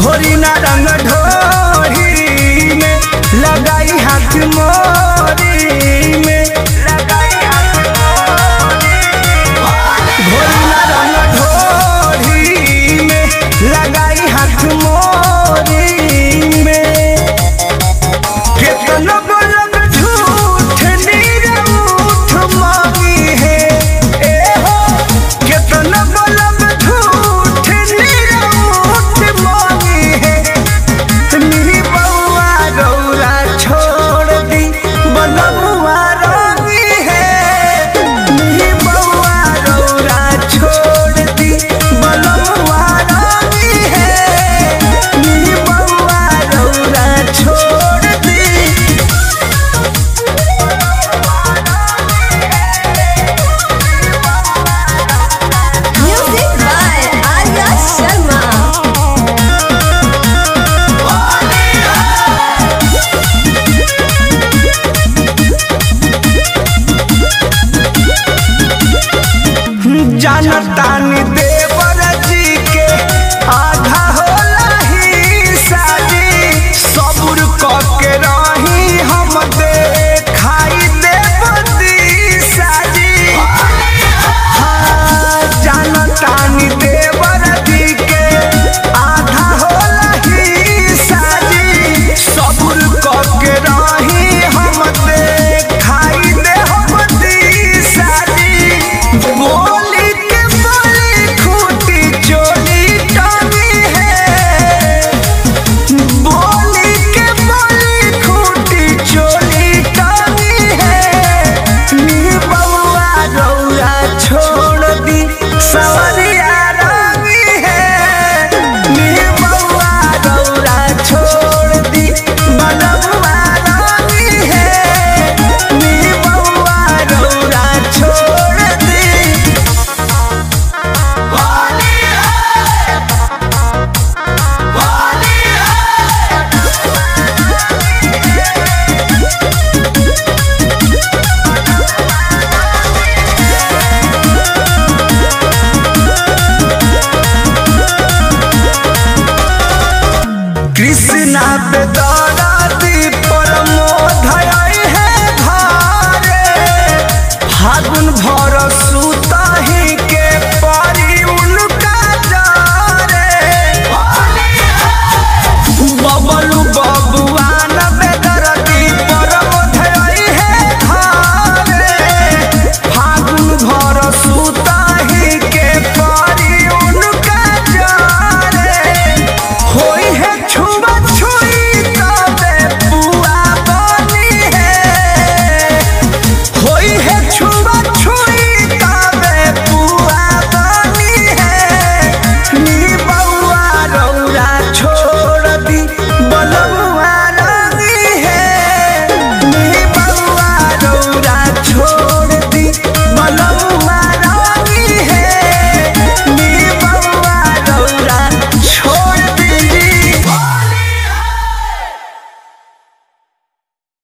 घोरी ना रंग ढोरी में लगाई हाथ मोरी में, घोरी ना रंग ढोरी में लगाई हाथ मोरी में। कितना बोलब झूठ नीरऊठ मांगी है ए हो, कितना बोलब झूठ नीरऊठ मांगी है। मेरी बउआ रौरा छोड़ दी बनमुआ रोगी है, मेरी बउआ रौरा छोड़ दी बनमुआ रोगी है, मेरी बउआ रौरा छोड़ दी। Music by Arya Sharma. जानतानी देवर जी के आधा होला ही साजी, सबूर के रही हम खाई देवती साजी। हाँ जानतानी देवर जी के आधा होला ही साजी, सबूर के रही हम खाई देवती साजी। बोली के बोली खूटी चोली टांगी है, बोली के बोली खूटी चोली टांगी है। मेरी बउआ रौरा छोड़ दी सवा